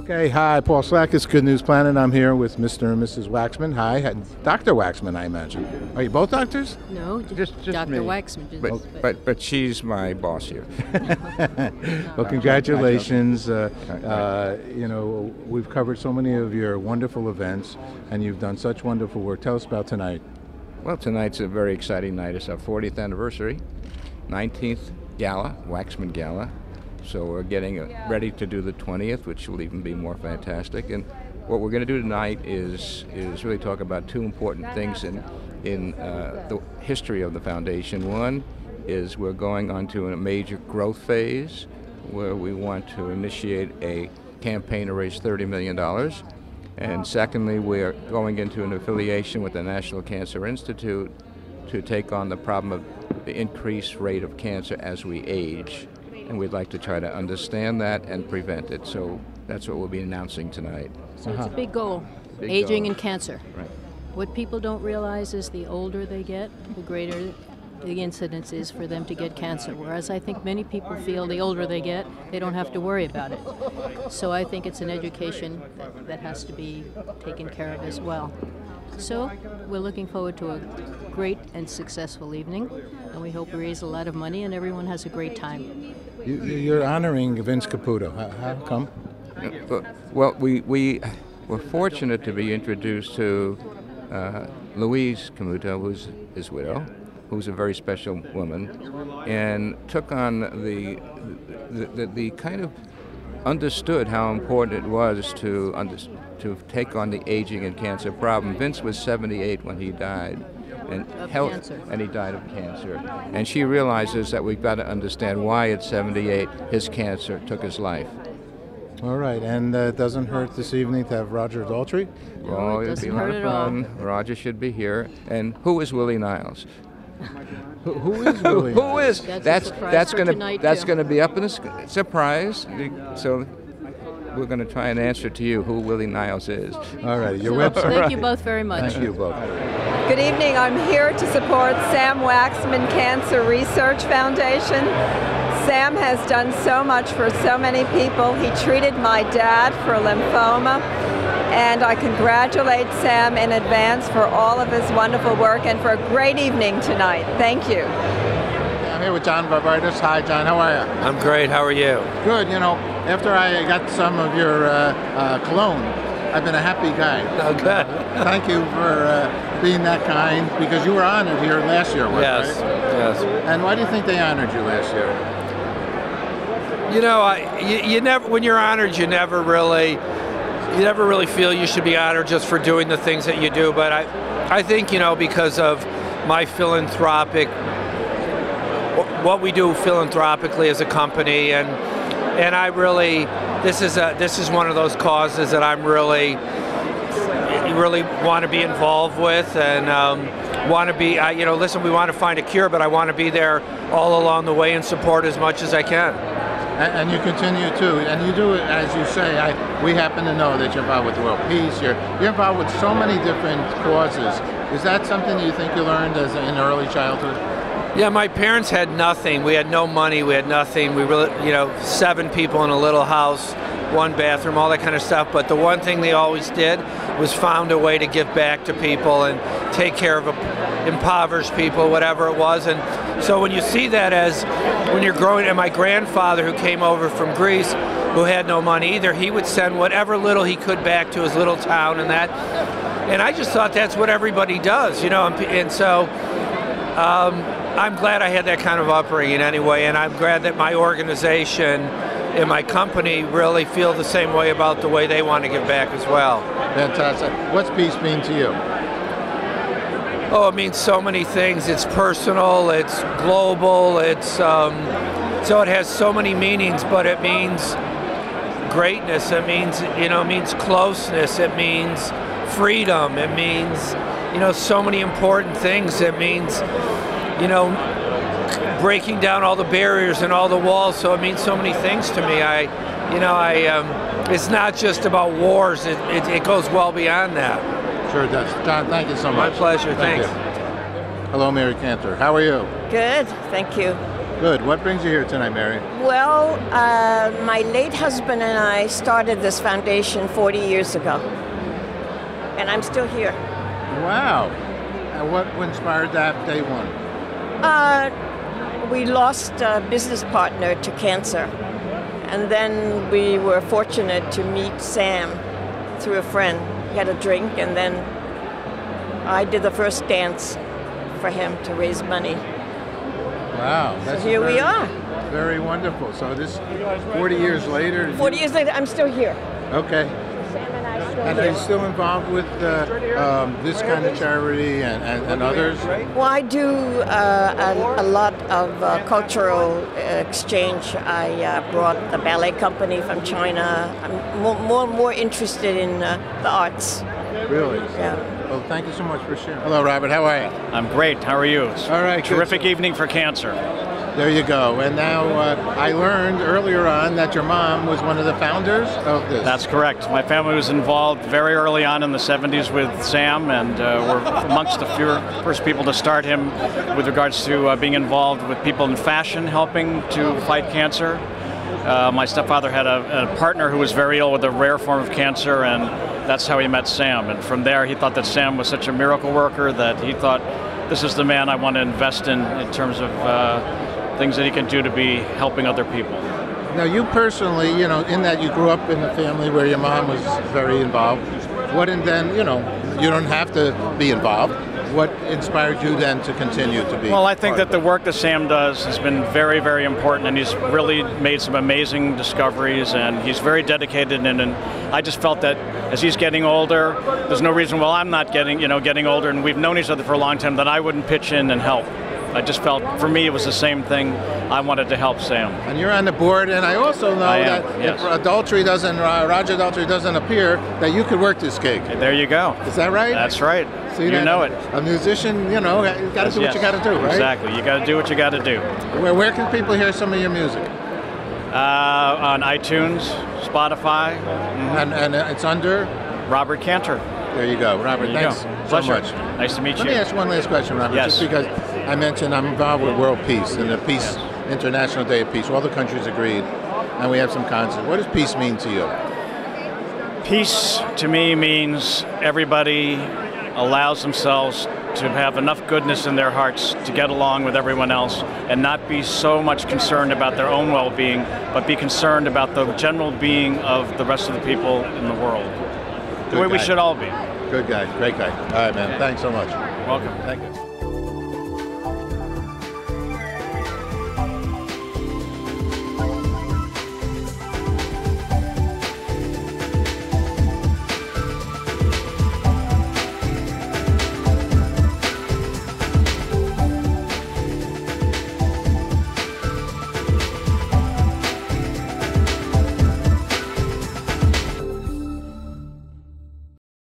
Okay, hi, Paul Slackis, Good News Planet. I'm here with Mr. and Mrs. Waxman. Hi, Dr. Waxman, I imagine. Are you both doctors? No, just Dr. me. Waxman. But she's my boss here. Well, congratulations. You know, we've covered so many of your wonderful events, and you've done such wonderful work. Tell us about tonight. Well, tonight's a very exciting night. It's our 40th anniversary, 19th gala, Waxman Gala. So we're getting ready to do the 20th, which will even be more fantastic. And what we're going to do tonight is really talk about two important things in the history of the foundation. One is we're going on to a major growth phase where we want to initiate a campaign to raise $30 million. And secondly, we're going into an affiliation with the National Cancer Institute to take on the problem of the increased rate of cancer as we age. And we'd like to try to understand that and prevent it. So that's what we'll be announcing tonight. So it's a big goal, aging and cancer. Right. What people don't realize is the older they get, the greater the incidence is for them to get cancer. Whereas I think many people feel the older they get, they don't have to worry about it. So I think it's an education that has to be taken care of as well. So we're looking forward to a great and successful evening, and we hope we raise a lot of money and everyone has a great time. You're honoring Vince Caputo. How come? Well, we were fortunate to be introduced to Louise Camuto, who's his widow, who's a very special woman, and took on the kind of understood how important it was to take on the aging and cancer problem. Vince was 78 when he died, and he died of cancer. And she realizes that we've got to understand why at 78 his cancer took his life. All right, and it doesn't hurt this evening to have Roger Daltrey? No, it doesn't hurt at all. Roger should be here. And who is Willie Niles? Who is Willie? Who is? That's going to be up in a surprise. So we're going to try and answer to you who Willie Niles is. All right, your website. Thank you both very much. Thank you both. Good evening. I'm here to support Sam Waxman Cancer Research Foundation. Sam has done so much for so many people. He treated my dad for lymphoma, and I congratulate Sam in advance for all of his wonderful work and for a great evening tonight. Thank you. I'm here with John Barbados. Hi, John. How are you? I'm great. How are you? Good. You know, after I got some of your cologne, I've been a happy guy. Oh, good. Thank you for being that kind, because you were honored here last year, Yes, right? yes. And why do you think they honored you last year? You know, you never, when you're honored, you never really feel you should be honored just for doing the things that you do. But I think, you know, because of my philanthropic, what we do philanthropically as a company, and I really, this is one of those causes that I'm really want to be involved with, and want to be, you know, listen, we want to find a cure, but I want to be there all along the way and support as much as I can. And you continue to, and you do it, as you say, we happen to know that you're involved with world peace, you're involved with so many different causes. Is that something you think you learned in early childhood? Yeah, my parents had nothing. We had no money, we had nothing. We really, you know, 7 people in a little house, 1 bathroom, all that kind of stuff. But the one thing they always did was found a way to give back to people and take care of impoverished people, whatever it was. And so when you see that when you're growing, and my grandfather who came over from Greece, who had no money either, he would send whatever little he could back to his little town and that. And I just thought that's what everybody does, you know, and so I'm glad I had that kind of upbringing anyway, and I'm glad that my organization and my company really feel the same way about the way they want to give back as well. Fantastic. What's peace mean to you? Oh, it means so many things. It's personal, it's global, it's so it has so many meanings, but it means greatness, it means, you know, it means closeness, it means freedom, it means, you know, so many important things. It means, you know, breaking down all the barriers and all the walls. So it means so many things to me. It's not just about wars. It goes well beyond that. Sure does. John, thank you so much. My pleasure. Thanks. Hello, Mary Cantor. How are you? Good. Thank you. Good. What brings you here tonight, Mary? Well, my late husband and I started this foundation 40 years ago, and I'm still here. Wow. And what inspired that day one? We lost a business partner to cancer, and then we were fortunate to meet Sam through a friend. He had a drink, and then I did the first dance for him to raise money. Wow. That's So here we are. Very wonderful. So this 40 years later. 40 years later, I'm still here. Okay. Sam and I still And are you still involved with this kind of charity and others? Well, I do a lot of cultural exchange. I brought the ballet company from China. I'm more interested in the arts. Really? Yeah. Well, thank you so much for sharing. Hello, Robert. How are you? I'm great. How are you? All right. Good. Terrific evening for cancer. There you go. And now I learned earlier on that your mom was one of the founders of this. That's correct. My family was involved very early on in the 70s with Sam, and were amongst the first people to start him with regards to being involved with people in fashion, helping to fight cancer. My stepfather had a partner who was very ill with a rare form of cancer, and that's how he met Sam. And from there, he thought that Sam was such a miracle worker that he thought, this is the man I want to invest in terms of things that he can do to be helping other people. Now, you personally, you know, in that you grew up in a family where your mom was very involved, what, and then, you know, you don't have to be involved. What inspired you then to continue to be? Well, I think that the work that Sam does has been very, very important, and he's really made some amazing discoveries, and he's very dedicated. And I just felt that as he's getting older, there's no reason, well, I'm not getting older, and we've known each other for a long time, that I wouldn't pitch in and help. I just felt, for me, it was the same thing. I wanted to help Sam. And you're on the board, and I also know that yes. if Daltrey doesn't, Roger Daltrey doesn't appear, that you could work this gig. There you go. Is that right? That's right. See, you know it. A musician, you know, you got to do what you got to do, right? Exactly. You got to do what you got to do. Where can people hear some of your music? On iTunes, Spotify. And it's under? Robert Cantor. There you go. Robert, thanks so much. Nice to meet you. Let me ask one last question, Robert. Yes. Just because I mentioned I'm involved with World Peace and the Peace International Day of Peace. All the countries agreed, and we have some concerts. What does peace mean to you? Peace to me means everybody allows themselves to have enough goodness in their hearts to get along with everyone else and not be so much concerned about their own well-being, but be concerned about the general being of the rest of the people in the world. The way we should all be. Good guy. Great guy. All right, man. Thanks so much. Welcome. Thank you.